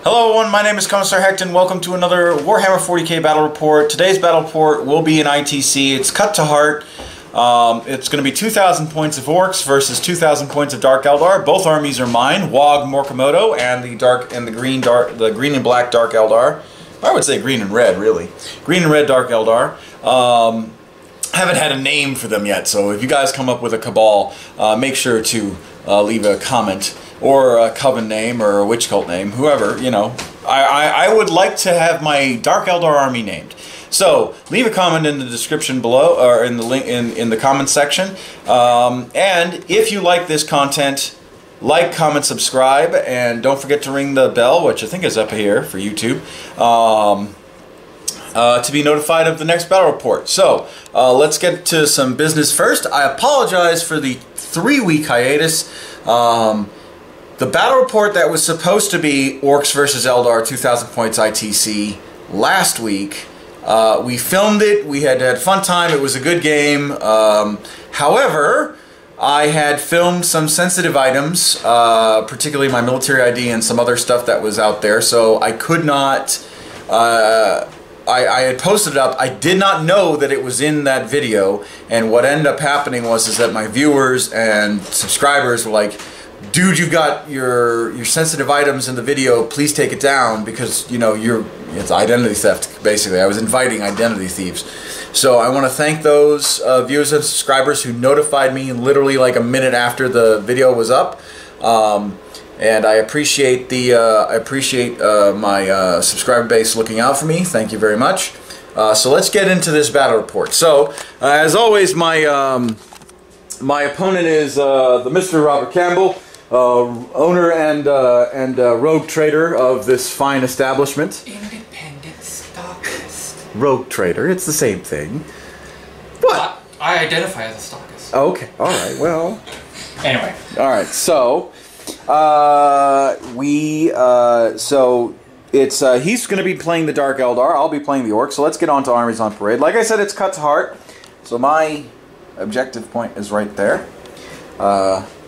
Hello everyone, my name is Commissar Hecht and welcome to another Warhammer 40k battle report. Today's battle report will be an ITC. It's cut to heart. It's going to be 2,000 points of Orcs versus 2,000 points of Dark Eldar. Both armies are mine, Wog Morkomoto and the green and black Dark Eldar. I would say green and red, really. Green and red Dark Eldar. Haven't had a name for them yet, so if you guys come up with a cabal, make sure to leave a comment or a coven name or a witch cult name, whoever, you know. I would like to have my Dark Eldar army named. So leave a comment in the description below, or in the link in the comment section. And if you like this content, like, comment, subscribe, and don't forget to ring the bell, which I think is up here for YouTube, to be notified of the next battle report. So let's get to some business first. I apologize for the 3-week hiatus. The battle report that was supposed to be Orcs versus Eldar 2,000 points ITC last week, we filmed it, we had fun time, it was a good game. However, I had filmed some sensitive items, particularly my military ID and some other stuff that was out there, so I could not, I had posted it up. I did not know that it was in that video, and what ended up happening was that my viewers and subscribers were like, dude, you've got your sensitive items in the video, please take it down, because, you know, it's identity theft, basically. I was inviting identity thieves. So I want to thank those viewers and subscribers who notified me literally like a minute after the video was up. And I appreciate my subscriber base looking out for me. Thank you very much. So let's get into this battle report. So, as always, my my opponent is the Mr. Robert Campbell, owner and rogue trader of this fine establishment. Independent stockist. Rogue trader, it's the same thing. What? I identify as a stockist. Okay, all right, well. Anyway. All right, so he's going to be playing the Dark Eldar. I'll be playing the Orcs. So let's get on to Armies on Parade. Like I said, it's cut to heart. So my objective point is right there.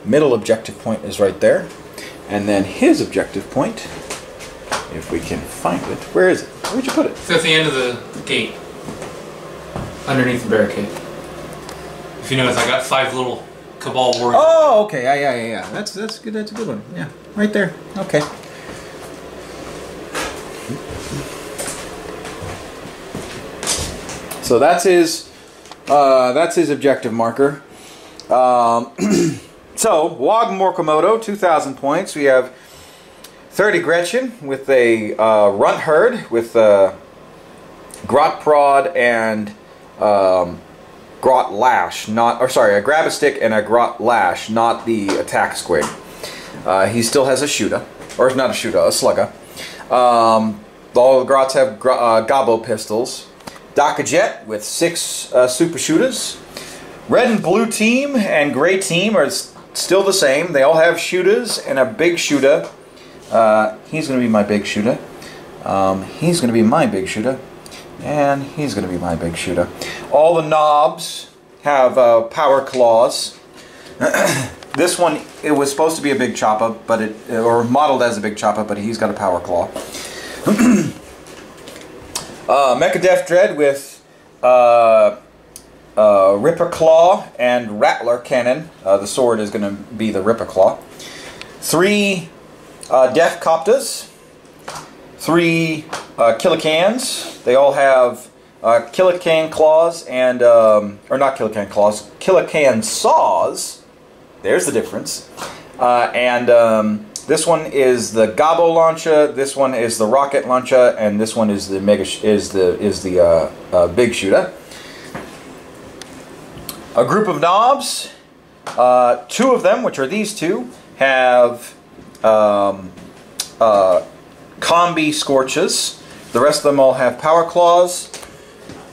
Middle objective point is right there. And then his objective point, if we can find it. Where is it? Where'd you put it? It's at the end of the gate. Underneath the barricade. If you notice, I got 5 little Cabal warriors. Oh, okay. Yeah. That's good. That's a good one. Yeah, right there. Okay. So that's his objective marker. So Wog Morkomoto, 2,000 points. We have 30 Gretchen with a Runt Herd with Grot Prod and Grot Lash, a Grab a Stick and a Grot Lash, not the attack squig. He still has a Shooter, or not a Shooter, a Slugger. All the Grots have Gobbo pistols. Jet with 6 Super Shooters. Red and blue team and gray team are still the same. They all have shooters and a big shooter. He's going to be my big shooter. He's going to be my big shooter. And he's going to be my big shooter. All the knobs have power claws. This one, it was supposed to be a big chopper, but or modeled as a big chopper, but he's got a power claw. Mecha Death Dread with Ripper Claw and Rattler Cannon. The sword is going to be the Ripper Claw. 3 Death Copters. 3 Killicans. They all have Killican claws and, or not Killican claws, Killican saws. There's the difference. This one is the Gobbo launcher. This one is the rocket launcher, and this one is the big shooter. A group of knobs. 2 of them, which are these 2, have combi scorches. The rest of them all have power claws.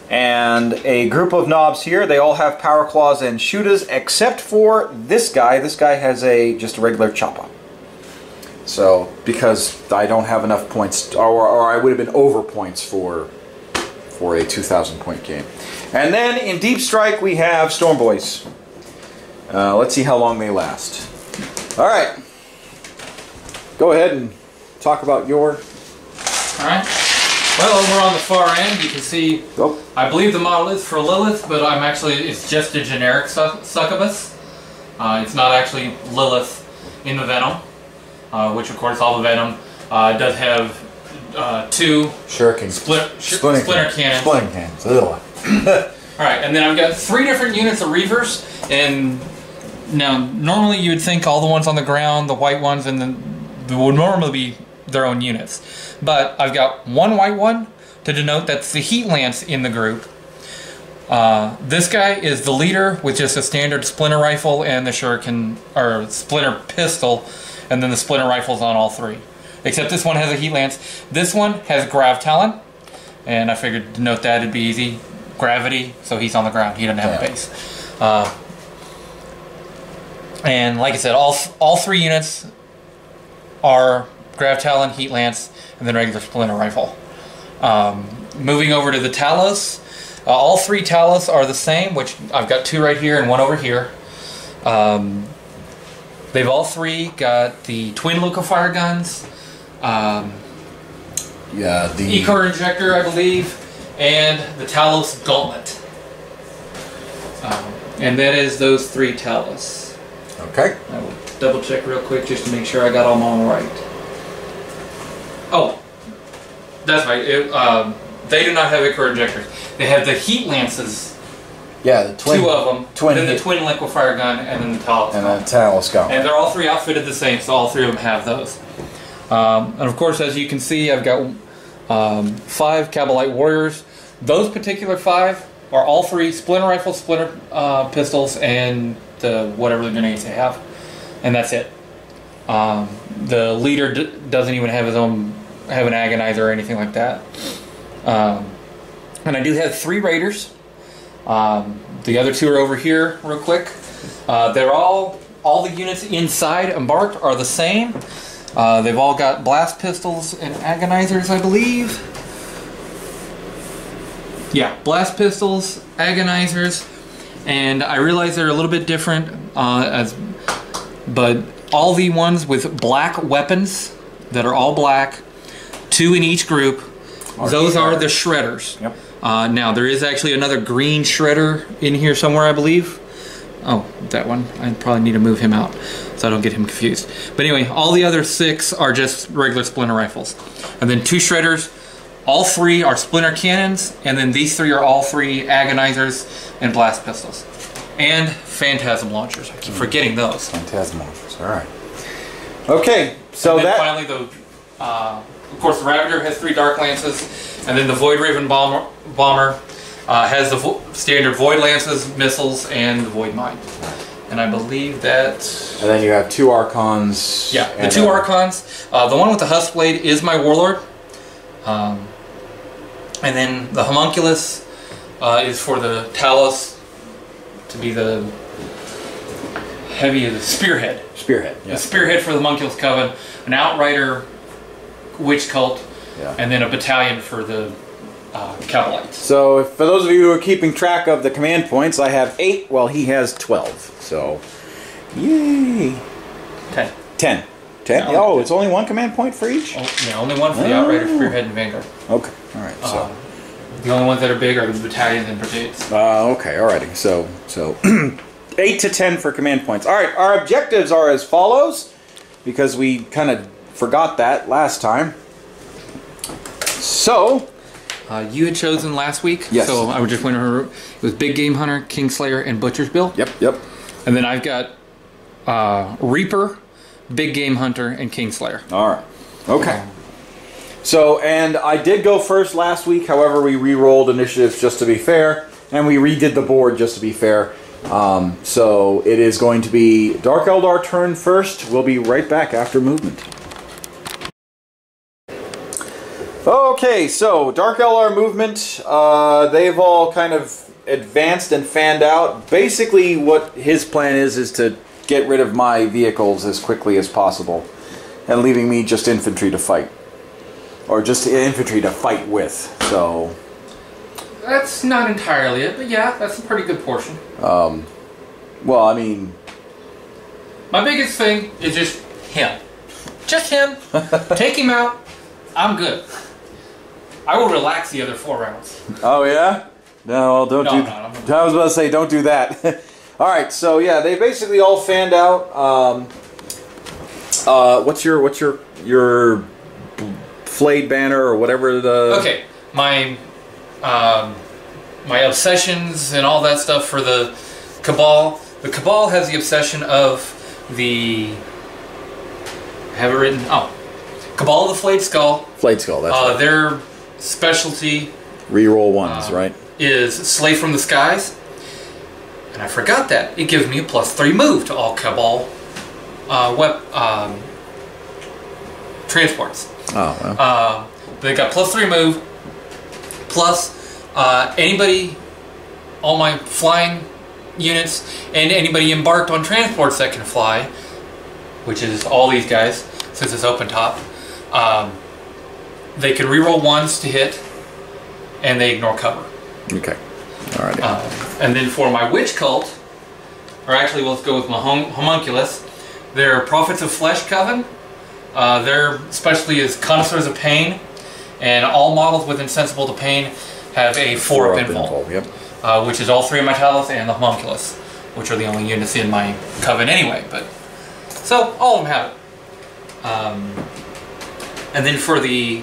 And a group of knobs here, they all have power claws and shooters, except for this guy. This guy has just a regular chopper. So, because I don't have enough points, or I would have been over points for a 2,000 point game. And then in Deep Strike we have Storm Boys. Let's see how long they last. Alright. Go ahead and talk about your Alright. Well, we're on the far end. You can see, I believe the model is for Lilith, but it's just a generic succubus. It's not actually Lilith in the Venom, which of course all the Venom does have 2 splinter cannons. Splinter cannons. Alright, and then I've got 3 different units of Reavers, and now normally you would think all the ones on the ground, the white ones, and then they would normally be their own units. But I've got 1 white one to denote that's the Heat Lance in the group. This guy is the leader with just a standard splinter rifle and the shuriken, or splinter pistol, and then the splinter rifles on all 3. Except this one has a Heat Lance. This one has Grav Talon, and I figured to note that it'd be easy. Gravity, so he's on the ground. He doesn't have a base. And like I said, all 3 units are Grav Talon, Heat Lance, and then regular splinter rifle. Moving over to the Talos, all 3 Talos are the same, which I've got 2 right here and 1 over here. They've all 3 got the twin Lucafire guns, the E-core injector, I believe, and the Talos Gauntlet. And that is those 3 Talos. Okay. I will double check real quick just to make sure I got them all right. Oh, that's right. They do not have E-core injectors. They have the Heat Lances. Yeah, the twin. 2 of them. Then the twin liquefier gun, and then the Talos. And the Talos gun. And they're all 3 outfitted the same, so all 3 of them have those. And of course, as you can see, I've got 5 Cabalite Warriors. Those particular 5 are all 3 splinter rifles, splinter pistols, and the whatever the grenades they have, and that's it. The leader doesn't even have an agonizer or anything like that. And I do have 3 raiders. The other 2 are over here, real quick. They're all the units inside embarked are the same. They've all got blast pistols and agonizers, I believe. Yeah, blast pistols, agonizers, and I realize they're a little bit different, but all the ones with black weapons that are all black, 2 in each group, those are the shredders. Yep. Now, there is actually another green shredder in here somewhere, I believe. Oh, that one. I probably need to move him out so I don't get him confused. But anyway, all the other 6 are just regular splinter rifles. And then 2 shredders. All 3 are splinter cannons, and then these 3 are all 3 agonizers and blast pistols. And phantasm launchers. I keep forgetting those. Phantasm launchers, alright. Okay, so and then finally, of course, the Ravager has 3 Dark Lances, and then the Void Raven Bomber has the standard Void Lances, missiles, and the Void Mine. And I believe that... And then you have 2 Archons. Yeah, the 2 Archons. The one with the Husk Blade is my Warlord. And then the Homunculus is for the Talos to be the Spearhead. Spearhead, yeah. The Spearhead for the Homunculus Coven, an Outrider Witch Cult, and then a battalion for the Cabalites. So, for those of you who are keeping track of the command points, I have 8, while he has 12. So, yay! 10. 10. 10? Oh, it's only 1 command point for each? Oh, yeah, only 1 for the Outrider, Spearhead, and Vanguard. Okay, alright, so... the only ones that are big are the battalions and brigades. Okay, alrighty. So 8 to 10 for command points. Alright, our objectives are as follows, because we kind of forgot that last time. So... you had chosen last week, yes. So I just went over. It was Big Game Hunter, Kingslayer, and Butcher's Bill. Yep. And then I've got Reaper, Big Game Hunter, and Kingslayer. Alright. Okay. So, and I did go first last week, however we re-rolled initiatives just to be fair, and we redid the board just to be fair. So it is going to be Dark Eldar turn first. We'll be right back after movement. Okay, so Dark Eldar movement, they've all kind of advanced and fanned out. Basically what his plan is to get rid of my vehicles as quickly as possible, and leaving me just infantry to fight. Or just infantry to fight with, so... That's not entirely it, but yeah, that's a pretty good portion. Well, I mean... My biggest thing is just him. Just him. Take him out. I'm good. I will relax the other 4 rounds. Oh yeah? No, don't do. No, I was about to say, don't do that. All right, so yeah, they basically all fanned out. What's your flayed banner or whatever the? Okay, my my obsessions and all that stuff for the Cabal. The Cabal has the obsession of the. I have it written. Oh, Cabal of the Flayed Skull. Flayed Skull. That's right. Their specialty. Reroll ones, right? Is Slay from the Skies. And I forgot that. It gives me a +3 move to all Cabal transports. Oh, well. They got +3 move, plus anybody, all my flying units, and anybody embarked on transports that can fly, which is all these guys, since it's open top, they can reroll 1s to hit, and they ignore cover. Okay. Alrighty. And then for my Witch Cult, or actually let's go with my Homunculus, they're Prophets of Flesh Coven. Their specialty is Connoisseurs of Pain, and all models with Insensible to Pain have a 4-up invul. Yep. Which is all 3 of my Talus and the Homunculus, which are the only units in my Coven anyway. But so all of them have it. And then for the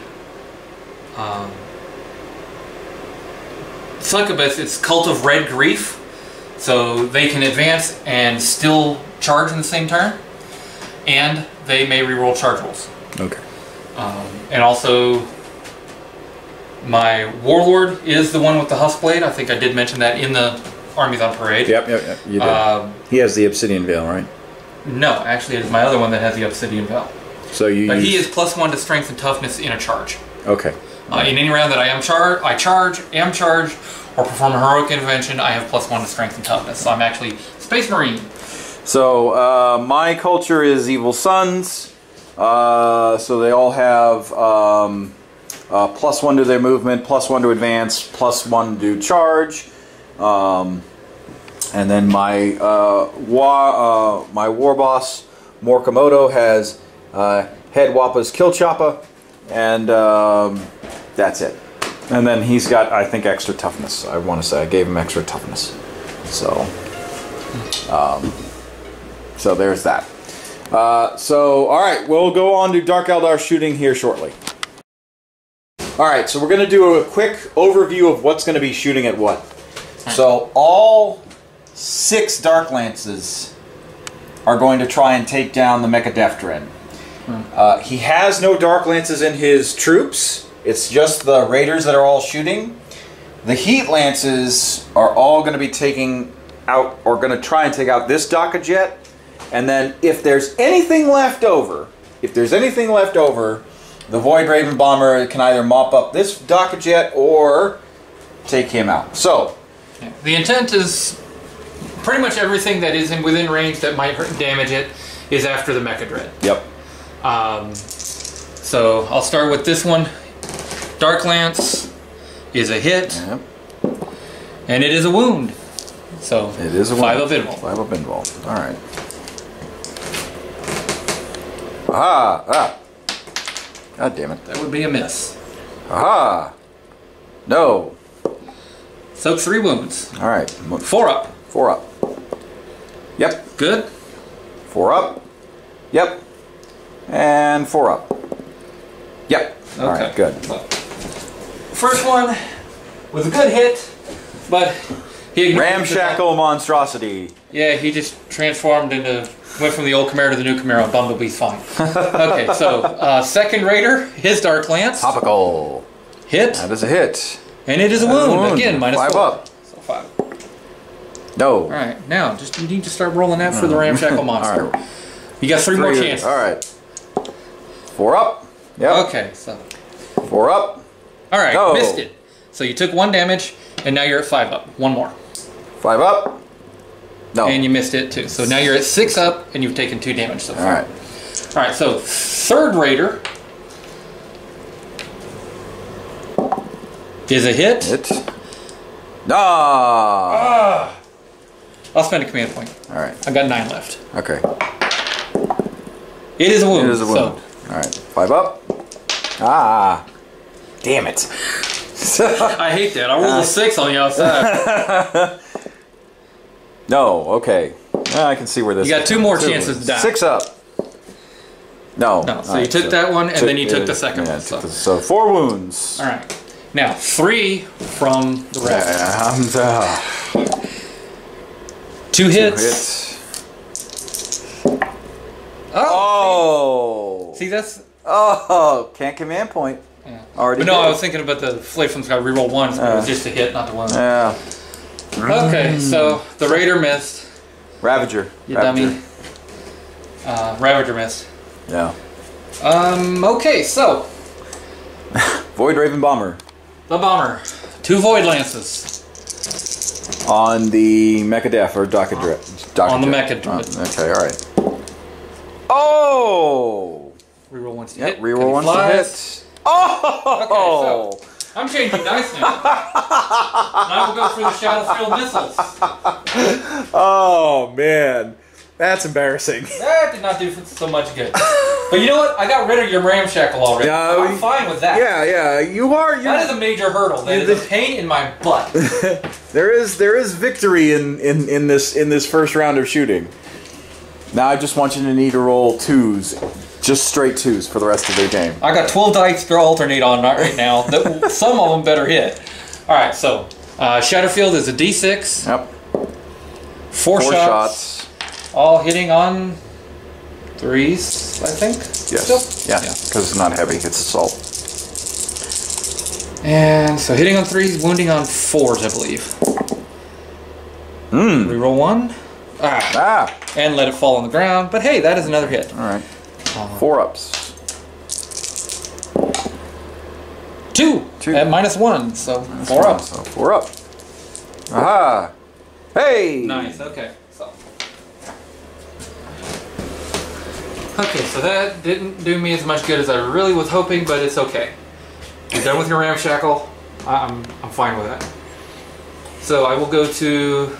Succubus, it's Cult of Red Grief, so they can advance and still charge in the same turn, and they may reroll charge rolls. Okay. And also, my Warlord is the one with the Huskblade. I think I did mention that in the Armies on Parade. Yep, you did. He has the Obsidian Veil, right? No, actually, it's my other one that has the Obsidian Veil. So you. But he is +1 to Strength and Toughness in a charge. Okay. In any round that I am charged, or perform a heroic intervention, I have +1 to Strength and Toughness. So I'm actually Space Marine. So my culture is Evil Sons. So they all have +1 to their movement, +1 to advance, +1 to charge. And then my my war boss Morikamoto has Head Wappa's Kill Choppa, and that's it. And then he's got, I think, extra toughness. I want to say I gave him extra toughness. So, so there's that. So, all right, we'll go on to Dark Eldar shooting here shortly. All right, so we're going to do a quick overview of what's going to be shooting at what. So all 6 Dark Lances are going to try and take down the Mecha Death Dread. He has no Dark Lances in his troops. It's just the Raiders that are all shooting. The Heat Lances are all going to be taking out, or going to try and take out this Daka Jet. And then if there's anything left over, the Void Raven Bomber can either mop up this Daka Jet or take him out. So, yeah, the intent is pretty much everything that is within range that might hurt and damage it is after the Mecha Dread. Yep. So I'll start with this one. Dark Lance is a hit, yep. And it is a wound. So it is a 5-up invul. 5-up invul. All right. Aha! Ah! God damn it! That would be a miss. Aha! No. So 3 wounds. All right. 4-up. 4-up. Yep. Good. 4-up. Yep. And 4-up. Yep. Okay. All right. Good. First one was a good hit, but he ramshackle monstrosity. Yeah, he just transformed into, went from the old Camaro to the new Camaro. Bumblebee's fine. Okay, so second Raider, his Dark Lance. Topical. Hit. That is a hit. And it is a wound. Again, -4. 5-up. So 5. No. All right, now just you need to start rolling that for the ramshackle monster. All right. You got 3 more chances. All right. 4-up. Yep. Okay, so 4-up. all right, no. Missed it. So you took 1 damage, and now you're at 5-up. 1 more. 5-up. No. And you missed it too. So now you're at 6-up, and you've taken 2 damage so far. All right. All right. So third Raider is a hit. Hit. Nah. I'll spend a command point. All right. I've got 9 left. Okay. It is a wound. It is a wound. So. All right. 5-up. Ah. Damn it. I hate that. I rolled a 6 on the outside. No, okay. I can see where this. You got 2 more chances to die. 6 up. No. No, so you took that one, and then you took the second one. So 4 wounds. All right. Now, 3 from the rest. 2 hits. Oh! See, that's... Oh, can't command point. Yeah. Already but no, did. I was thinking about the Flay from the Sky reroll 1s, but it was just a hit, not the one. Yeah. Okay, so the Raider missed. Ravager. You dummy. Ravager missed. Yeah. Okay, so... Void Raven Bomber. The Bomber. 2 Void Lances. On the Mecha Def or Dark Eldar. On the Mecha Dread. Okay, alright. Oh! Reroll 1 to Yep, hit. reroll 1 to hit. Oh! Okay, so I'm changing dice now. And I will go for the Shadowfield missiles. Oh, man. That's embarrassing. That did not do so much good. But you know what? I got rid of your ramshackle already. I'm fine with that. Yeah, you are. That is a major hurdle. That is a pain in my butt. There is victory in this first round of shooting. Now I just want you to need to roll 2s, just straight 2s for the rest of the game. I got 12 dice to alternate on right now. Some of them better hit. All right, so Shadowfield is a D6. Yep. 4 shots. All hitting on 3s, I think. Yes. Still? Yeah, because it's not heavy, it's assault. And so hitting on 3s, wounding on 4s, I believe. Reroll 1. And let it fall on the ground. But hey, that is another hit. All right. 4 ups. 2 at -1, so 4 up. So 4 up. Aha! Hey! Nice. Okay. Okay, so that didn't do me as much good as I really was hoping, but it's okay. You're done with your ramshackle. I'm fine with that. So I will go to,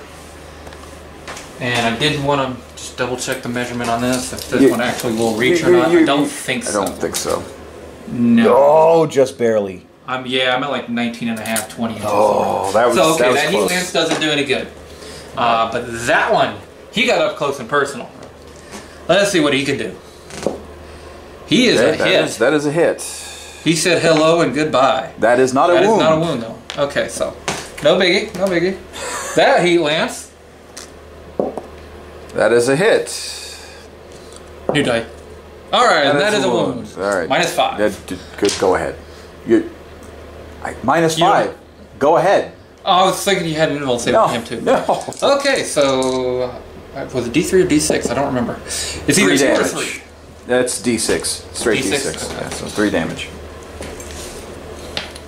and I did want to just double check the measurement on this, if this one actually will reach or not. I don't think so. I don't think so. No. Oh, just barely. I'm at like 19 and a half, 20 inches. Oh, that was so okay, that was that close. heat lance doesn't do any good. But that one, he got up close and personal. Let's see what he can do. He is a hit. That is a hit. He said hello and goodbye. That is not a wound. That is not a wound, though. Okay, so no biggie, no biggie. That heat lance. That is a hit. New die. All right, that is a wound. All right. -5. Good. Go ahead. -5. Go ahead. Oh, I was thinking you had an invuln save on him too. No. Okay, so was it D3 or D6? I don't remember. It's either 2 or 3. That's D6. Straight D6. Okay. Yeah, so 3 damage.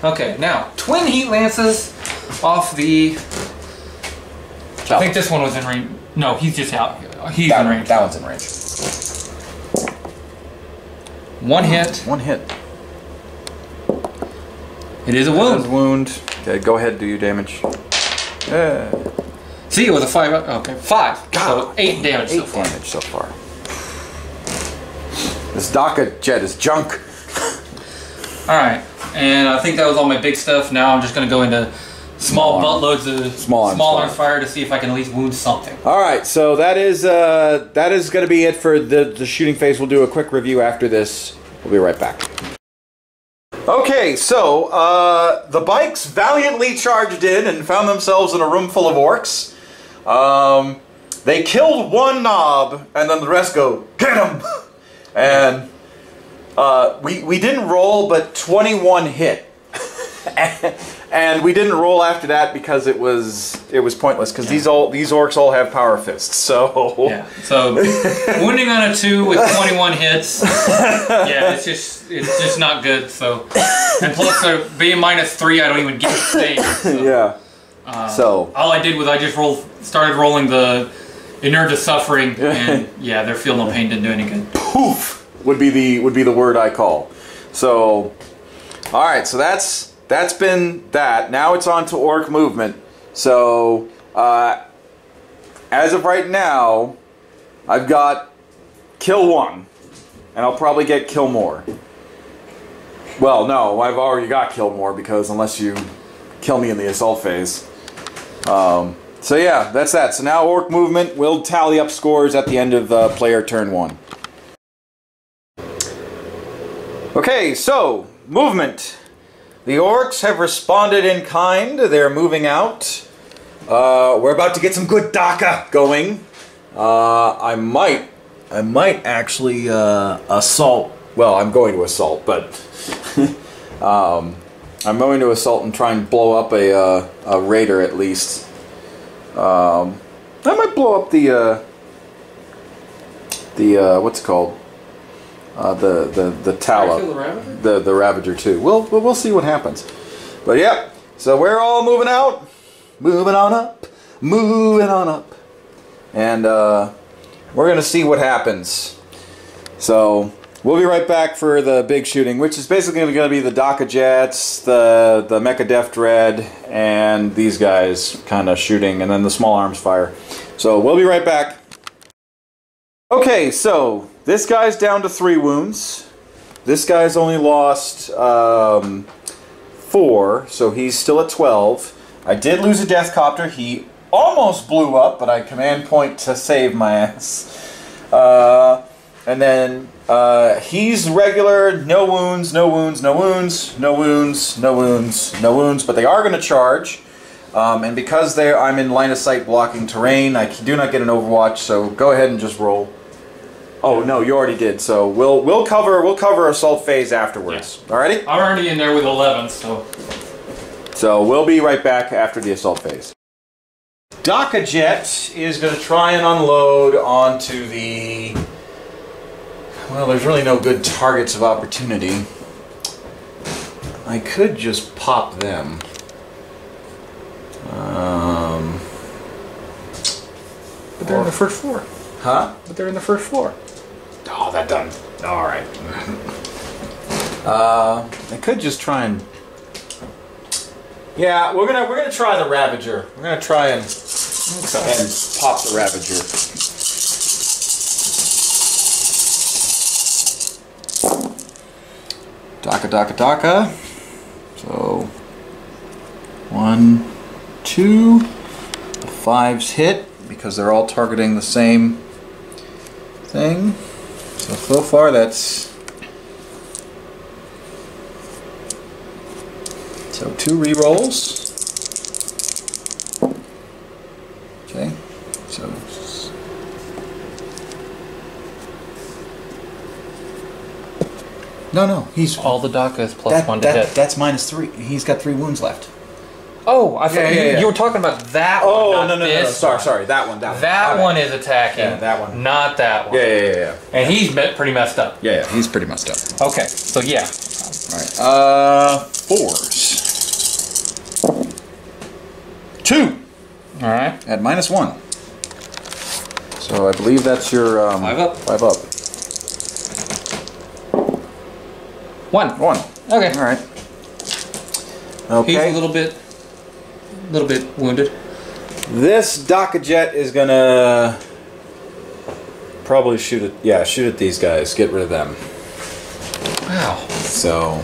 Okay, now twin heat lances off the. I think this one was in range. No, he's just out. He's in range. That one's in range. 1 hit. 1 hit. It is a wound. Wound. Okay, go ahead. Do your damage. See, it was a 5. Okay, 5. God, so 8 damage so far. 8 damage so far. This Daka jet is junk. Alright, and I think that was all my big stuff. Now I'm just going to go into small buttloads of small arms fire to see if I can at least wound something. Alright, so that is going to be it for the shooting phase. We'll do a quick review after this. We'll be right back. Okay, so the bikes valiantly charged in and found themselves in a room full of orcs. They killed 1 knob, and then the rest go, get him! And we didn't roll, but 21 hit. And we didn't roll after that because it was pointless, because these orcs all have power fists. So yeah, so wounding on a 2 with 21 hits. Yeah, it's just not good. So, and plus being -3, I don't even get saved. So, yeah. So all I did was I just started rolling the inert to suffering, and yeah, their feel no pain didn't do any good. Poof would be the word I call. So, all right. So that's been that. Now it's on to Orc Movement. So, as of right now, I've got kill 1, and I'll probably get kill more. Well, no, I've already got killed more because unless you kill me in the assault phase. So yeah, that's that. So now Orc Movement will tally up scores at the end of player turn 1. Okay, so movement. The Orcs have responded in kind. They're moving out. We're about to get some good DACA going. I might actually assault. Well, I'm going to assault, but I'm going to assault and try and blow up a raider at least. I might blow up the what's it called? The Tala, the Ravager too. We'll see what happens. But yeah, so we're all moving out, moving on up, and we're gonna see what happens. So we'll be right back for the big shooting, which is basically going to be the DACA jets, the Mecha Def Dread, and these guys kind of shooting, and then the small arms fire. So we'll be right back. Okay, so this guy's down to 3 wounds. This guy's only lost 4, so he's still at 12. I did lose a Death Copter. He almost blew up, but I command point to save my ass. And then he's regular, no wounds, no wounds, no wounds, no wounds, no wounds, no wounds, but they are going to charge. And because I'm in line of sight blocking terrain, I do not get an overwatch, so go ahead and just roll. Oh no, you already did. So we'll cover assault phase afterwards. Yeah. Alrighty? I'm already in there with 11, so. So we'll be right back after the assault phase. DACA Jet is going to try and unload onto the. Well, there's really no good targets of opportunity. I could just pop them. But they're in the first floor. Huh? But they're in the first floor. Oh, that done. All right. I could just try and. Yeah, we're gonna try the Ravager. We're gonna try and pop the Ravager. DACA. So 1, 2. The 5s hit because they're all targeting the same thing. So far that's 2 rerolls. Okay, so. No, he's all the DACA is plus 1 to hit. That's -3. He's got 3 wounds left. Oh, I thought you were talking about that one. Oh, no. Sorry, that one. That one is attacking. Yeah, that one. Not that one. Yeah. And he's pretty messed up. Yeah, he's pretty messed up. Okay, so yeah. Alright, 4s. 2. Alright. At -1. So I believe that's your 5 up. 5 up. 1. Okay. Alright. Okay. He's a little bit wounded. This DACA Jet is gonna probably shoot at these guys. Get rid of them. Wow. So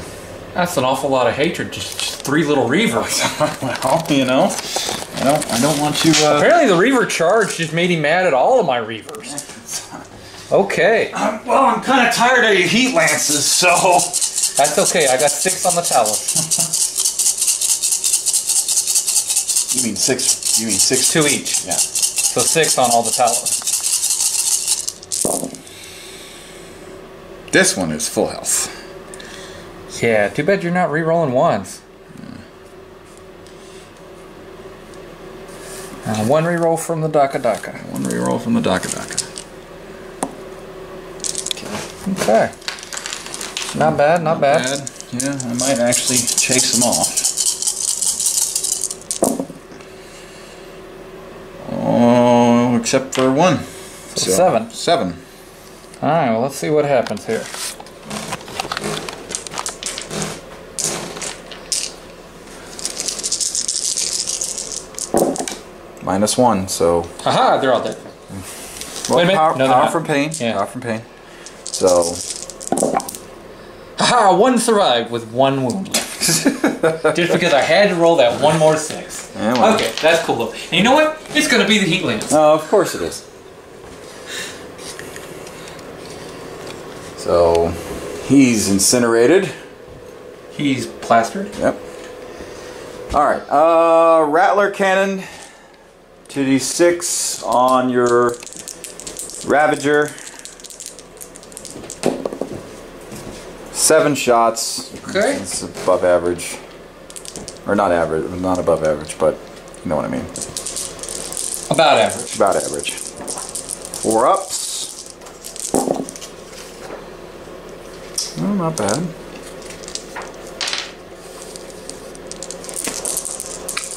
that's an awful lot of hatred. Just 3 little reavers. Well, you know, I don't want you. Apparently, the reaver charge just made him mad at all of my reavers. Okay. Well, I'm kind of tired of your heat lances, so. That's okay. I got 6 on the Talus. You mean 6? You mean 6? 2 each. Yeah. So 6 on all the Talus. This one is full health. Yeah. Too bad you're not re-rolling 1s. Yeah. 1 re-roll from the DACA. 1 re-roll from the DACA. Okay. Not bad. Yeah, I might actually chase them off. Oh, except for 1. So 7. 7. Alright, well, let's see what happens here. -1, so. Aha, they're all dead. Well, wait a minute. power No, from pain. Yeah. Power from pain. So. Haha, Ha! One survived with 1 wound left. Just because I had to roll that 1 more 6. Yeah, well. Okay, that's cool though. And you know what? It's gonna be the heat lance. Oh, of course it is. So, he's incinerated. He's plastered. Yep. Alright, Rattler Cannon. 2d6 on your Ravager. 7 shots. Okay. It's above average. Or not average, not above average, but you know what I mean. About average. About average. 4 ups. Oh, not bad.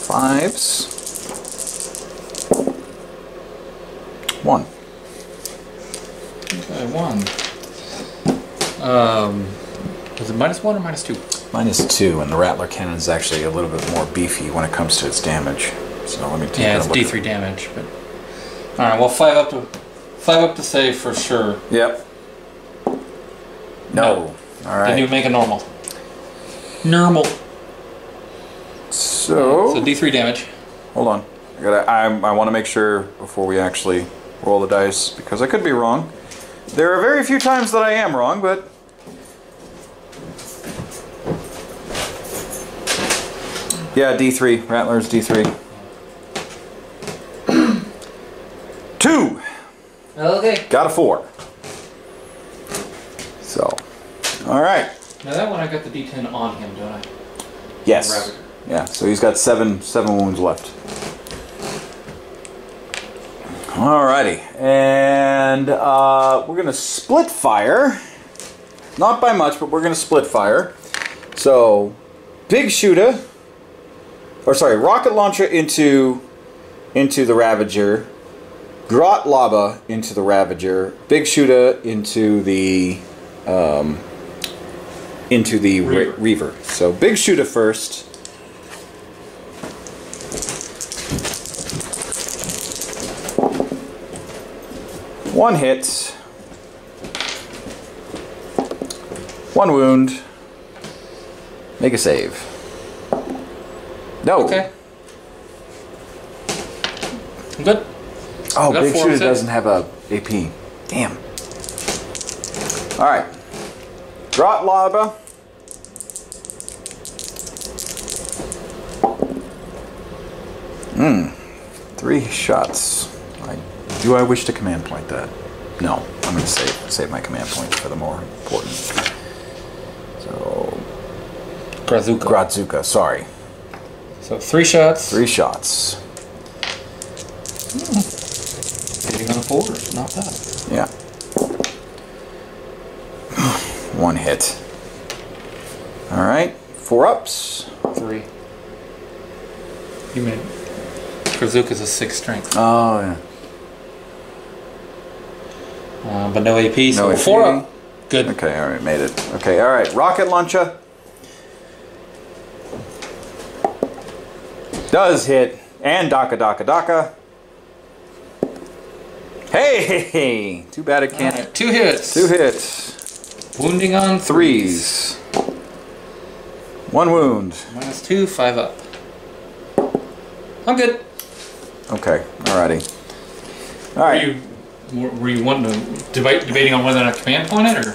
5s. 1. Okay, 1. Was it -1 or -2? -2, and the Rattler Cannon is actually a little bit more beefy when it comes to its damage. So let me take yeah, a it's look. D3 damage, but all right. Well, 5 up to save for sure. Yep. No. All right. Didn't even make a normal. Normal. So D3 damage. hold on. I want to make sure before we actually roll the dice, because I could be wrong. There are very few times that I am wrong, but yeah, D3. Rattler's D3. 2. Okay. Got a 4. So, all right. Now that one I got the D10 on him, don't I? Yes. Rabbit. Yeah. So he's got seven wounds left. Alrighty, and we're gonna split fire. Not by much, but we're gonna split fire. So, big shooter, or sorry, rocket launcher into the Ravager, grot lava into the Ravager, big shooter into the Reaver. So, big shooter first. One hit, 1 wound, make a save. No. Okay. I'm good. Oh, Got big 4 shooter hits. doesn't have a AP. Damn. Alright. Grot lava. Three shots. Do I wish to command point that? No. I'm going to save my command point for the more important. So, Gradzuka, sorry. So 3 shots. 3 shots. Hitting on 4s, not bad. Yeah. 1 hit. Alright. 4 ups. 3. You made Krazuka's a 6 strength. Oh, yeah. But no AP, so No 4 AP. up. Good. Okay, alright, made it. Okay, alright. Rocket launcher. Does hit. And Daka. Hey! Too bad it can't. Right, 2 hits. 2 hits. Wounding on 3s. 1 wound. -2, 5 up. I'm good. Okay, alrighty. Alright. Were you debating on whether or not to command point it, or?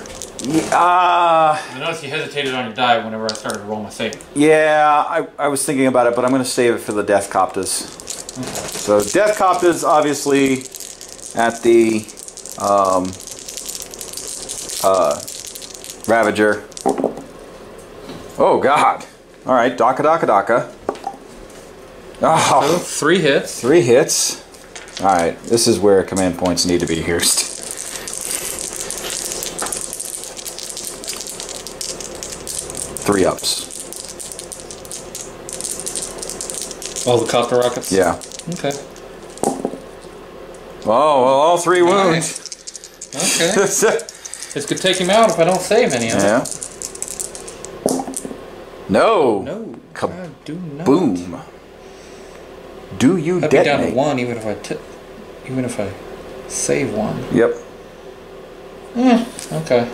I noticed you hesitated on your die whenever I started to roll my save. Yeah, I was thinking about it, but I'm going to save it for the Death Copters. Okay. So Death Copters, obviously, at the Ravager. Oh God! All right, Daka. Oh, So 3 hits. 3 hits. All right, this is where command points need to be used. Three ups. Oh, the copter rockets? Yeah. Okay. Oh, well, all 3 wounds. Okay. This could take him out if I don't save any of them. Yeah. No. No. I do not. Boom. Do you I'd be down to detonate? 1 even if I save 1. Yep. Okay.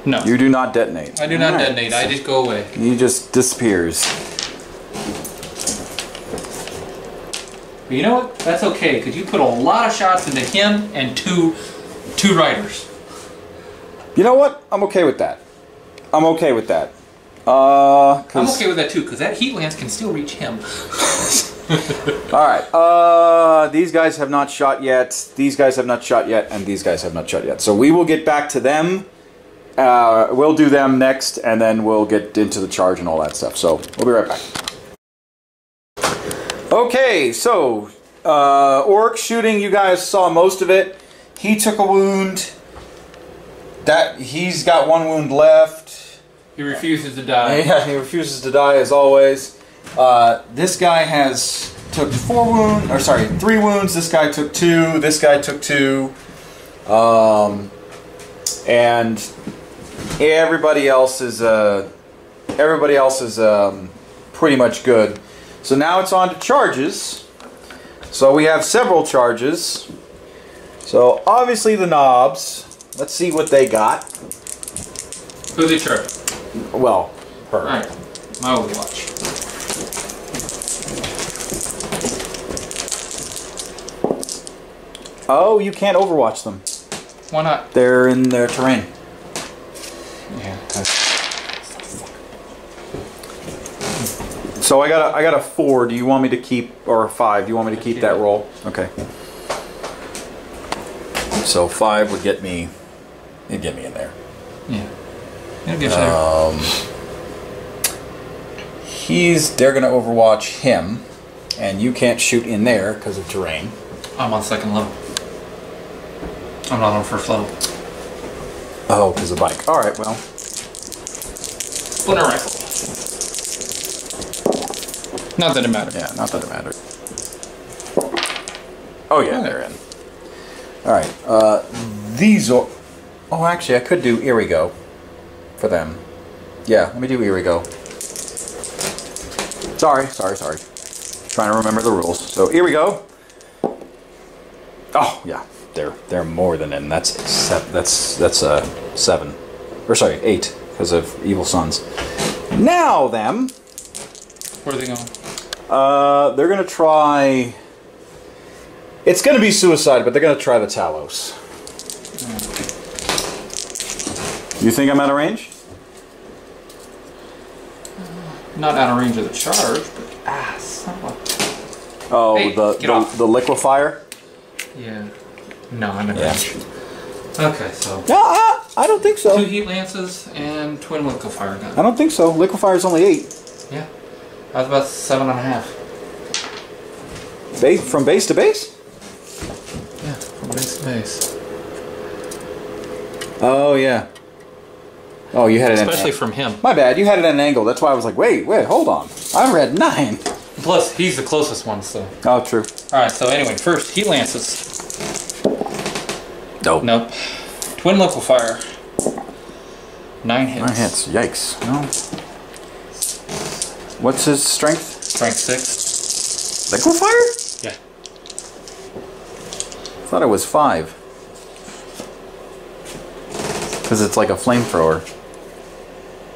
No. You do not detonate. I do not detonate. I just go away. He just disappears. But you know what? That's okay, because you put a lot of shots into him and two riders. You know what? I'm okay with that. I'm okay with that. I'm okay with that too, because that heat lance can still reach him. Alright, these guys have not shot yet, these guys have not shot yet, and these guys have not shot yet. So we will get back to them. We'll do them next, and then we'll get into the charge and all that stuff. So, we'll be right back. Okay, so, Orc shooting, you guys saw most of it. He took a wound. He's got one wound left. He refuses to die. Yeah, he refuses to die as always. This guy took 3 wounds. This guy took 2. This guy took 2. And everybody else is pretty much good. So now it's on to charges. So we have several charges. So obviously the knobs. Let's see what they got. Who they charge? Well, her. Alright, my Overwatch. Oh, you can't overwatch them. Why not? They're in their terrain. Yeah. So I got a 4. Do you want me to keep, or a 5? Do you want me to keep that roll? Okay. So 5 would get me. It'd get me in there. Yeah. It'll get you there. They're gonna overwatch him, and you can't shoot in there because of terrain. I'm on 2nd level. I'm not on 1st level. Oh, because of bike. All right, well. Splinter rifle. Not that it matters. Yeah, not that it matters. Oh yeah, they're in. All right. These are. Oh, actually, I could do Irigo for them. Yeah, let me do Irigo. Sorry. Trying to remember the rules. So Irigo. Oh yeah, they're more than in. That's 7, or sorry, 8 because of Evil Sons. Now them. Where are they going? They're gonna try. It's gonna be suicide, but they're gonna try the Talos. You think I'm out of range? Not out of range of the charge, but somewhat. Oh, hey, the liquefier? Yeah. No, I'm in range. Okay, so. I don't think so. 2 heat lances and twin liquefier gun. I don't think so. Liquefier's only 8. Yeah. I was about 7.5. From base to base? Yeah, from base to base. Oh yeah. Oh, you had it especially from him. My bad. You had it at an angle. That's why I was like, wait, hold on. I read 9. Plus, he's the closest one, so. Oh, true. All right. So anyway, first heat lances. Nope. Twin liquefier. 9 hits. 9 hits. Yikes. No. What's his strength? Strength 6. Liquefier? Yeah. I thought it was 5. Because it's like a flamethrower.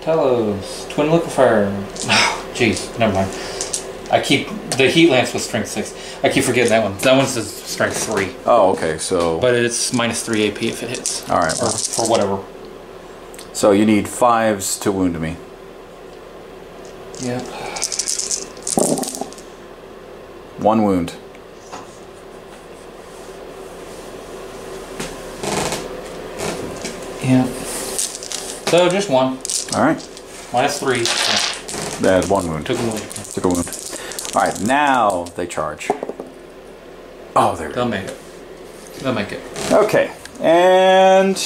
Talos. Twin liquefier. Oh, jeez. Never mind. The heat lance was strength 6. I keep forgetting that one. That one's strength 3. Oh, okay. So. But it's minus 3 AP if it hits. All right. Or for whatever. So you need 5s to wound me. Yep. 1 wound. Yeah. So just 1. All right. Minus 3. They had 1 wound. Took a wound. Took a wound. All right. Now they charge. Oh, there. They'll make it. They'll make it. Okay. And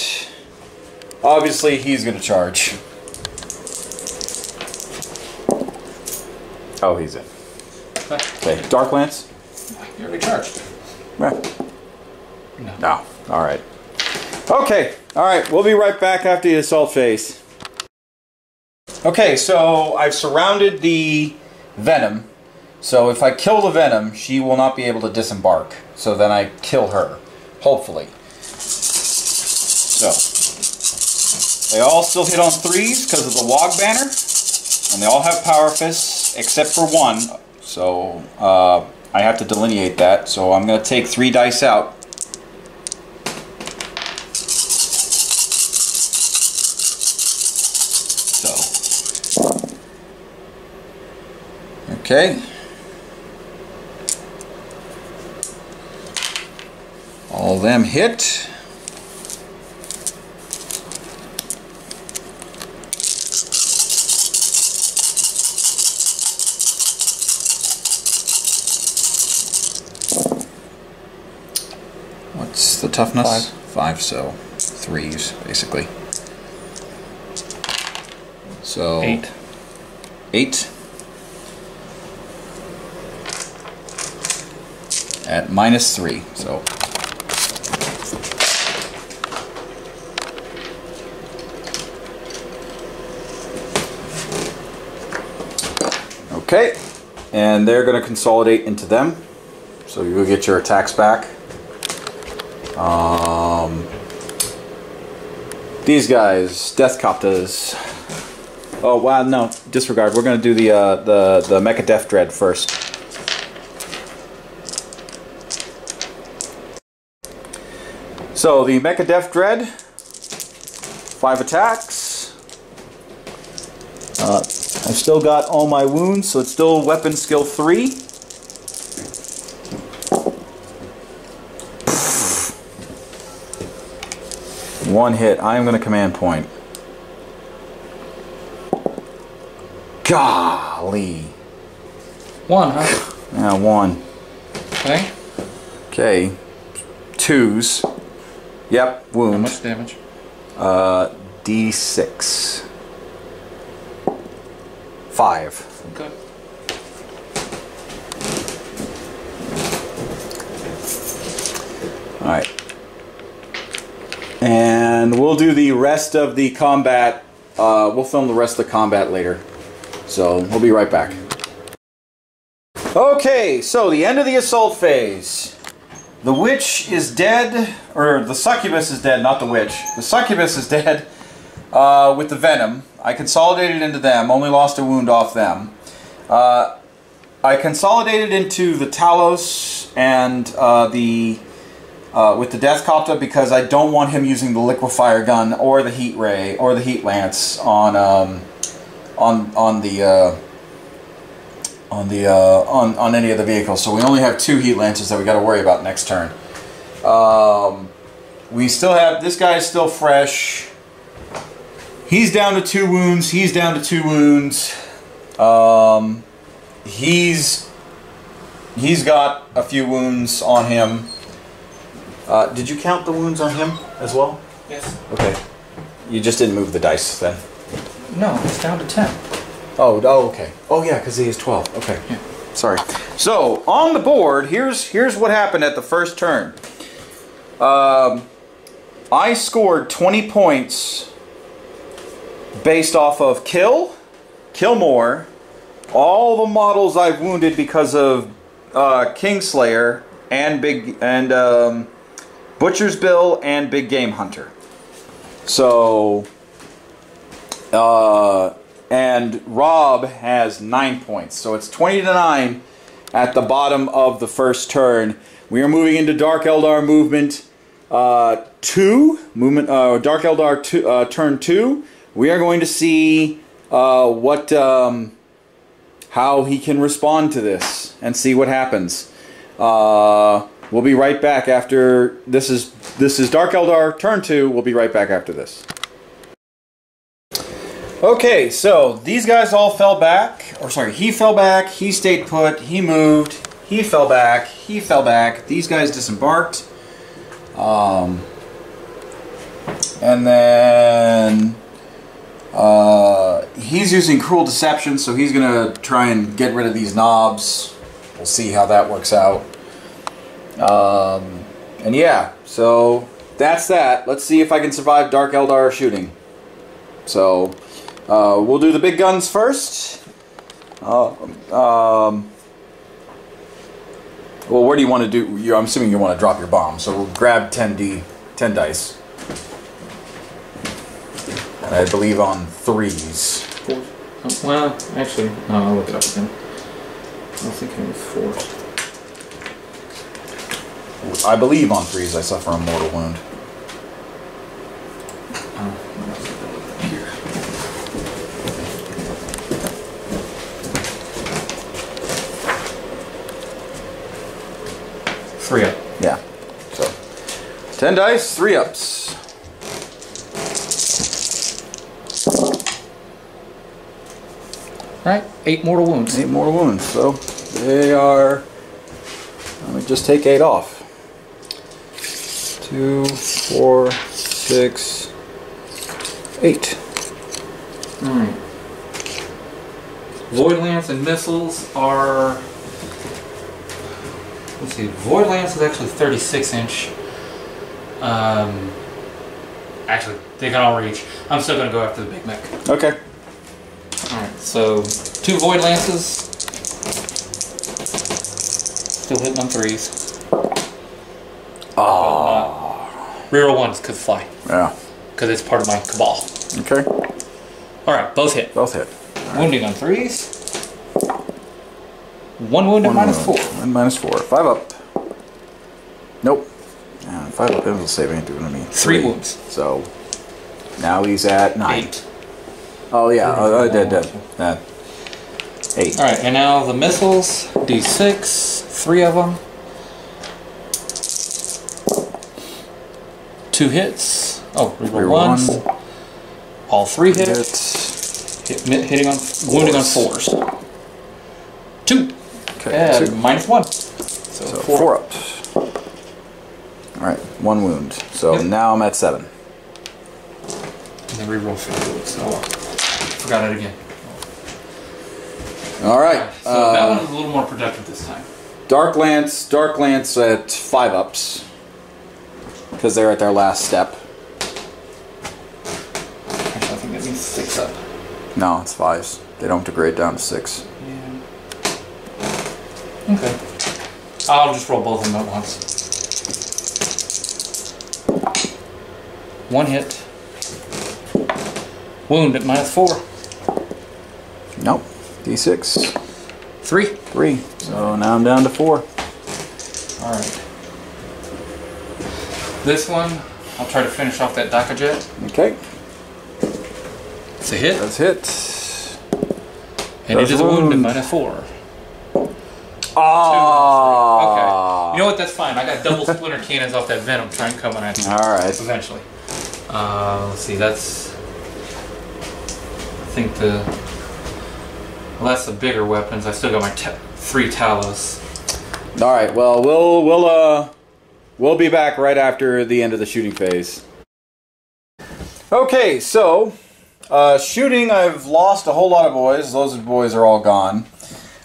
obviously he's going to charge. Oh, he's in. Okay. Dark Lance. You already charged. Right. No. All right. Okay. All right. We'll be right back after the assault phase. Okay, so I've surrounded the Venom. So if I kill the Venom, she will not be able to disembark. So then I kill her. Hopefully. So. They all still hit on 3s because of the Wog Banner, and they all have Power Fists except for one. So I have to delineate that. So I'm going to take 3 dice out. So, okay. All of them hit. What's the toughness? 5, so 3s basically. So 8. 8 at -3. So okay, and they're going to consolidate into them. So you'll get your attacks back. These guys, Death Coptas. Oh wow, no, disregard. We're going to do the Mecha Death Dread first. So the Mecha Death Dread, 5 attacks. I've still got all my wounds, so it's still weapon skill 3. One hit. I am going to command point. Golly. 1, huh? Yeah, 1. Okay. Okay. 2s. Yep, wound. How much damage? D6. 5. Okay. Alright. And we'll do the rest of the combat. We'll film the rest of the combat later. So, we'll be right back. Okay, so the end of the assault phase. The witch is dead, or the succubus is dead, not the witch. The succubus is dead with the venom. I consolidated into them, only lost a wound off them. I consolidated into the Talos and with the Death Copta because I don't want him using the liquefier gun or the heat ray or the heat lance on any of the vehicles. So we only have 2 heat lances that we got to worry about next turn. We still have this guy is still fresh. He's down to 2 wounds. He's down to 2 wounds. He's got a few wounds on him. Did you count the wounds on him as well? Yes. Okay. You just didn't move the dice then. No, it's down to 10. Oh, okay. Oh yeah, because he is 12. Okay. Yeah. Sorry. So on the board, here's what happened at the first turn. I scored 20 points based off of kill more, all the models I've wounded because of Kingslayer and Butcher's Bill and Big Game Hunter. So and Rob has 9 points, so it's 20-9 at the bottom of the first turn. We are moving into Dark Eldar movement 2, Dark Eldar turn 2. We are going to see how he can respond to this and see what happens. We'll be right back after this is Dark Eldar turn 2. We'll be right back after this. Okay, so these guys all fell back. Or sorry, he fell back, he stayed put, he moved, he fell back, he fell back. These guys disembarked. And then he's using Cruel Deception, so he's going to try and get rid of these knobs. We'll see how that works out. And yeah, so that's that. Let's see if I can survive Dark Eldar shooting. So we'll do the big guns first. Well, what do you want to do? I'm assuming you want to drop your bomb, so we'll grab 10 dice. And I believe on 3s. 4s? Oh, well, actually, no, I'll look it up again. I was thinking it was 4s. I believe on 3s I suffer a mortal wound. Here. Three up. Yeah. So 10 dice, 3 ups. Alright, 8 mortal wounds. 8 mortal wounds. So they are. Let me just take 8 off. 2, 4, 6, 8. Alright. Void Lance and missiles are. Let's see, Void Lance is actually 36-inch. Actually, they can all reach. I'm still going to go after the big mech. Okay. Alright, so 2 Void Lances. Still hitting on 3s. Reroll 1s because fly. Yeah. Because it's part of my cabal. Okay. Alright, both hit. Both hit. Wounding on 3s. 1 wound and -4. And -4. 5 up. Nope. Yeah, 5 up invis save ain't doing me. 3 wounds. So now he's at 9. 8. Oh yeah, dead. 8. Alright, and now the missiles. D6. 3 of them. 2 hits. Oh, reroll 1s. All 3 hits. Hitting on, wounding on 4s. 2. Okay. And 2. -1. So 4 up. Alright, 1 wound. So Yep. now I'm at 7. And then reroll 4. Oh, forgot it again. Alright. So that one was a little more productive this time. Dark Lance at 5 ups. Because they're at their last step. Actually, I think that means 6 up. No, it's 5s. They don't degrade down to 6. Yeah. Okay. I'll just roll both of them at once. 1 hit. Wound at -4. Nope. D6. 3. 3. So now I'm down to 4. Alright. This one, I'll try to finish off that Daka Jet. Okay. It's a hit. That's hit. And it is a wound at -4. Ah. Okay. You know what? That's fine. I got double splinter cannons off that venom trying coming at you. Alright. Eventually. Let's see. That's. I think the. Well, that's the bigger weapons. I still got my 3 Talos. Alright, well we'll be back right after the end of the shooting phase. Okay, so shooting, I've lost a whole lot of boys. Those boys are all gone.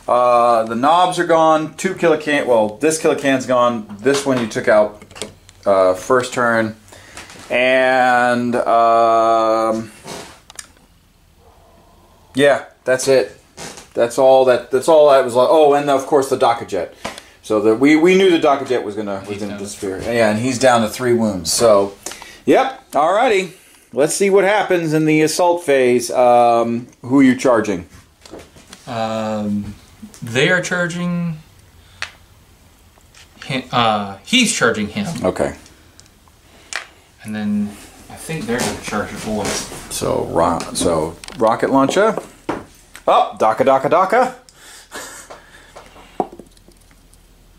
The knobs are gone. 2 kilocan. Well, this kilocan's gone. This one you took out first turn, and yeah, that's it. That's all that was. Oh, and of course the Daka Jet. So we knew the Daka Jet was gonna disappear. Yeah, and he's down to 3 wounds. So, yep. Alrighty. Let's see what happens in the assault phase. Who are you charging? They are charging. He's charging him. Okay. And then I think they're going to charge the boys. So rocket launcher. Oh, Daka.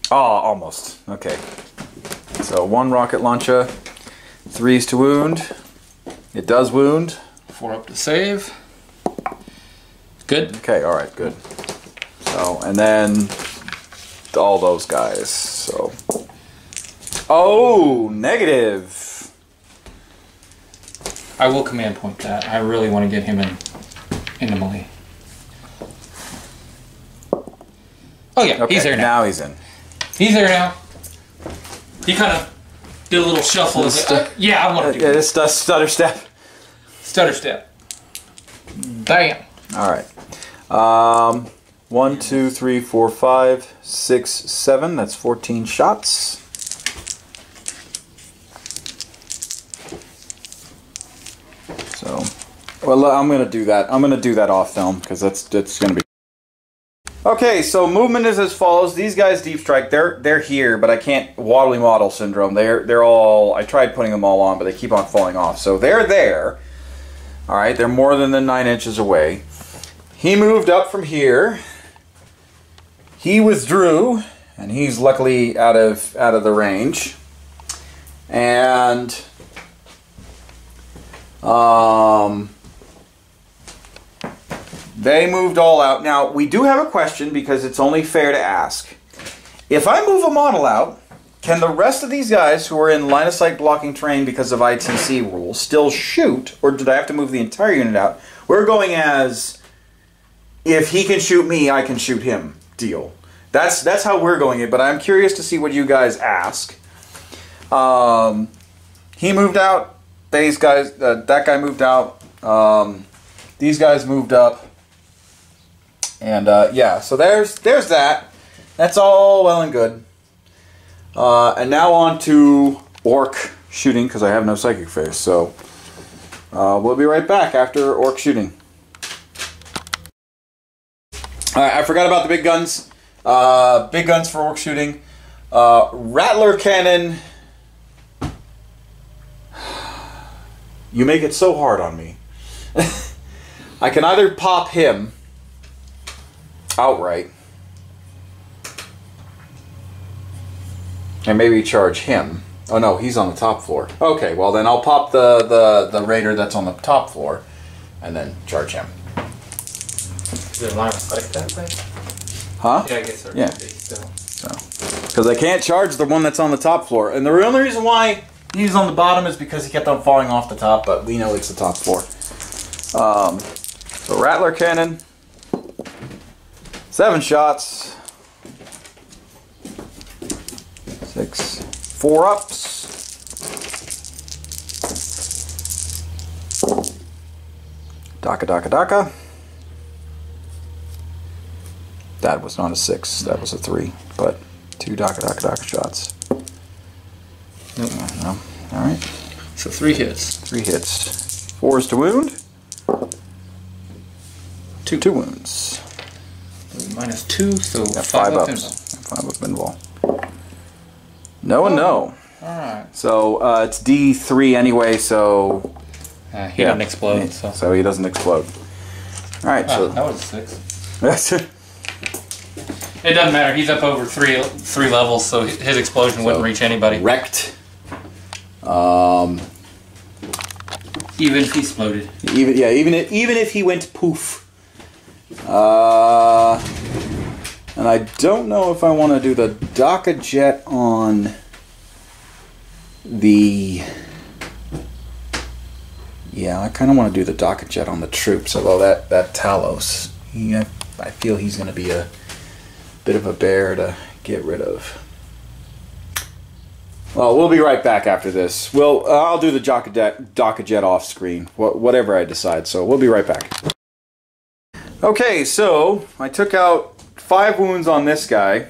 Oh, almost. Okay. So 1 rocket launcher, 3s to wound. It does wound. 4 up to save. Good. Okay, alright, good. So, and then all those guys. So. Oh, negative. I will command point that. I really want to get him into melee. Oh yeah, Okay, he's there now. Now he's in. He's there now. He kind of did a little shuffle. Yeah, I want to do this. Stutter step. Stutter step. Bam. All right. 1, 2, 3, 4, 5, 6, 7. That's 14 shots. So Well, I'm gonna do that. I'm gonna do that off film because that's gonna be. Okay, so movement is as follows. These guys deep strike. They're here, but I can't. Waddly model syndrome. They're all. I tried putting them all on, but they keep on falling off. So they're there. All right, they're more than 9 inches away. He moved up from here. He withdrew, and he's luckily out of the range. And they moved all out. Now, we do have a question because it's only fair to ask. If I move a model out, can the rest of these guys who are in line of sight blocking terrain because of ITC rules still shoot, or did I have to move the entire unit out? We're going as if he can shoot me, I can shoot him deal. That's how we're going it, but I'm curious to see what you guys ask. He moved out. These guys, that guy moved out. These guys moved up. And yeah, so there's that. That's all well and good. And now on to orc shooting, because I have no psychic phase. So we'll be right back after orc shooting. I forgot about the big guns. Big guns for orc shooting. Rattler cannon. You make it so hard on me. I can either pop him outright and maybe charge him. Oh no, he's on the top floor. Okay, well then I'll pop the raider that's on the top floor and then charge him. Is there a line of sight that way? Huh? Yeah, I guess there yeah. could be still. So, because I can't charge the one that's on the top floor. And the only reason why he's on the bottom is because he kept on falling off the top, but we know it's the top floor. So Rattler cannon. 7 shots. 6. 4 ups. Daka daka daka. That was not a 6, that was a 3, but 2 daka daka daka shots. Nope. No. Alright. So 3 hits. 3 hits. 4 is to wound. 2 wounds. -2, so Yeah, 5 up ups. 5 up pinball. No and no. Alright. So it's D3 anyway, so he didn't explode. So he doesn't explode. Alright, so that was a 6. that's it. It doesn't matter. He's up over three levels, so his explosion wouldn't reach anybody. Wrecked. Even if he exploded. Even if he went poof. And I don't know if I want to do the Daka Jet on the. Yeah, I kind of want to do the Daka Jet on the troops, although that Talos, I feel he's going to be a bit of a bear to get rid of. Well, we'll be right back after this. I'll do the Daka Jet off screen, whatever I decide. So we'll be right back. Okay, so I took out 5 wounds on this guy.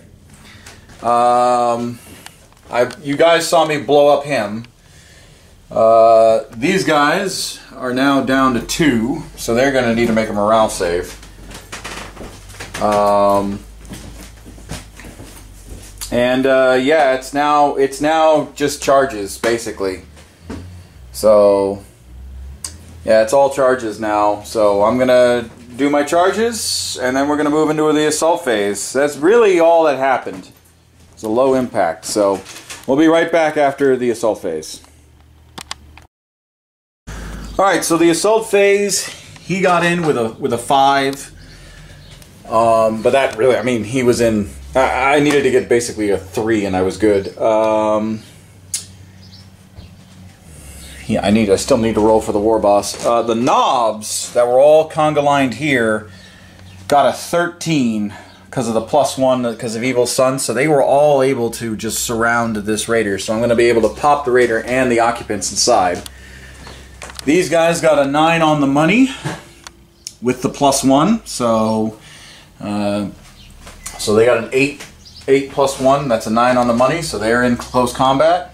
You guys saw me blow up him. These guys are now down to 2, so they're going to need to make a morale save. Yeah, it's now just charges basically. So yeah, it's all charges now. So I'm gonna do my charges, and then we're gonna move into the assault phase. That's really all that happened. It's a low impact. So we'll be right back after the assault phase. All right, so the assault phase, he got in with a 5. But that really, I mean, he was in. I needed to get basically a 3, and I was good. Yeah, I still need to roll for the war boss. The knobs that were all conga lined here got a 13 because of the +1 because of Evil Sun. So they were all able to just surround this raider. So I'm going to be able to pop the raider and the occupants inside. These guys got a 9 on the money with the +1. So. So they got an 8 +1, that's a 9 on the money, so they're in close combat.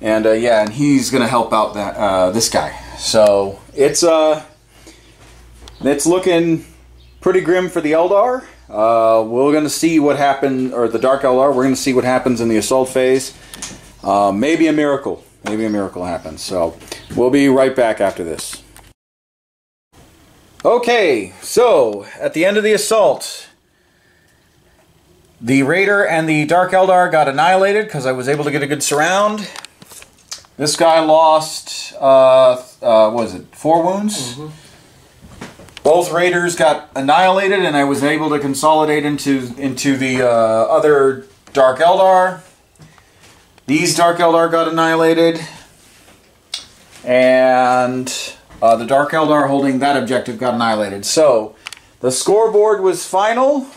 And yeah, and he's going to help out this guy. So it's looking pretty grim for the Eldar. We're going to see what happens, or the Dark Eldar. We're going to see what happens in the assault phase. Maybe a miracle. Maybe a miracle happens. So we'll be right back after this. Okay, so at the end of the assault, the Raider and the Dark Eldar got annihilated because I was able to get a good surround. This guy lost, what was it, 4 wounds? Mm-hmm. Both Raiders got annihilated, and I was able to consolidate into the other Dark Eldar. These Dark Eldar got annihilated, and the Dark Eldar holding that objective got annihilated. So the scoreboard was final.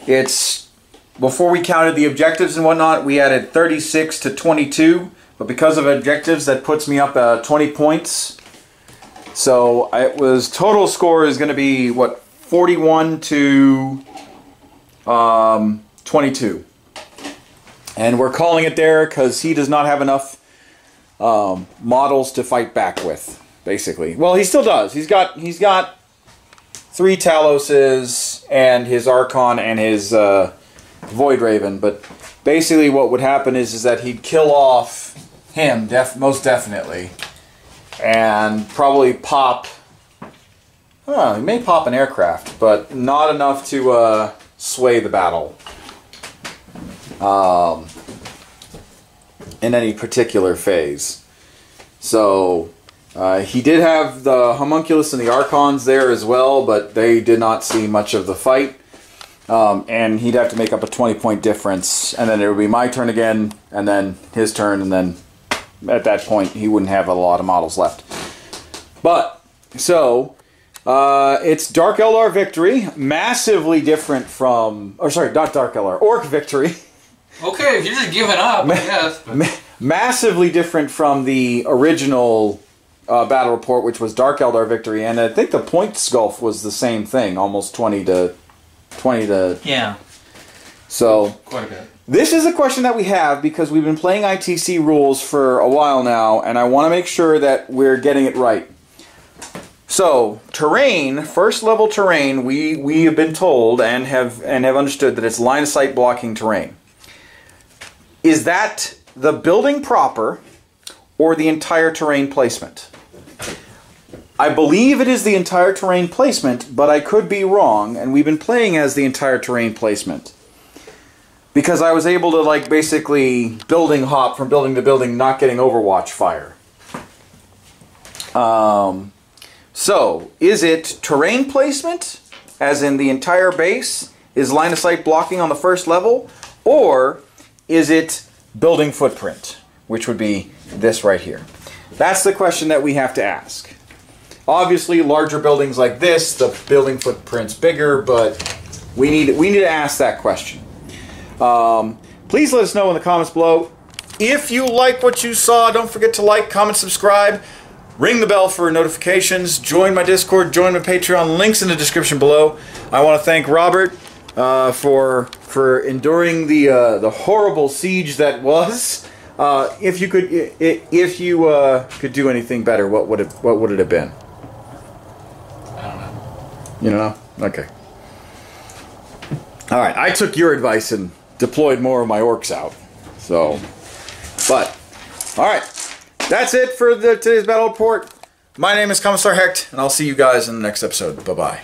It's before we counted the objectives and whatnot, we added 36 to 22, but because of objectives, that puts me up 20 points. So it was total score is going to be what, 41 to 22, and we're calling it there because he does not have enough models to fight back with. Basically, well, he still does. He's got 3 Taloses and his Archon and his Void Raven, but basically what would happen is that he'd kill off him, most definitely, and probably pop, he may pop an aircraft, but not enough to sway the battle in any particular phase. So he did have the Homunculus and the Archons there as well, but they did not see much of the fight. And he'd have to make up a 20-point difference, and then it would be my turn again, and then his turn, and then at that point he wouldn't have a lot of models left. But, so, it's Dark Eldar victory, massively different from, or sorry, not Dark Eldar, Orc victory. Okay, if you're just giving up, I guess. But. Massively different from the original battle report, which was Dark Eldar victory, and I think the points gulf was the same thing, almost 20 to... Yeah. So, quite a bit. This is a question that we have because we've been playing ITC rules for a while now, and I want to make sure that we're getting it right. So, terrain, first level terrain, we have been told and have understood that it's line of sight blocking terrain. Is that the building proper or the entire terrain placement? I believe it is the entire terrain placement, but I could be wrong, and we've been playing as the entire terrain placement. Because I was able to, like, basically building hop from building to building, not getting Overwatch fire. So, is it terrain placement, as in the entire base is line of sight blocking on the first level, or is it building footprint, which would be this right here? That's the question that we have to ask. Obviously, larger buildings like this, the building footprint's bigger, but we need to ask that question. Please let us know in the comments below. If you like what you saw, don't forget to like, comment, subscribe, ring the bell for notifications, join my Discord, join my Patreon, links in the description below. I want to thank Robert for enduring the horrible siege that was. If you could do anything better, what would it have been? I don't know. You don't know? Okay. Alright, I took your advice and deployed more of my orcs out. So, but, alright. That's it for today's battle report. My name is Commissar Hecht, and I'll see you guys in the next episode. Bye-bye.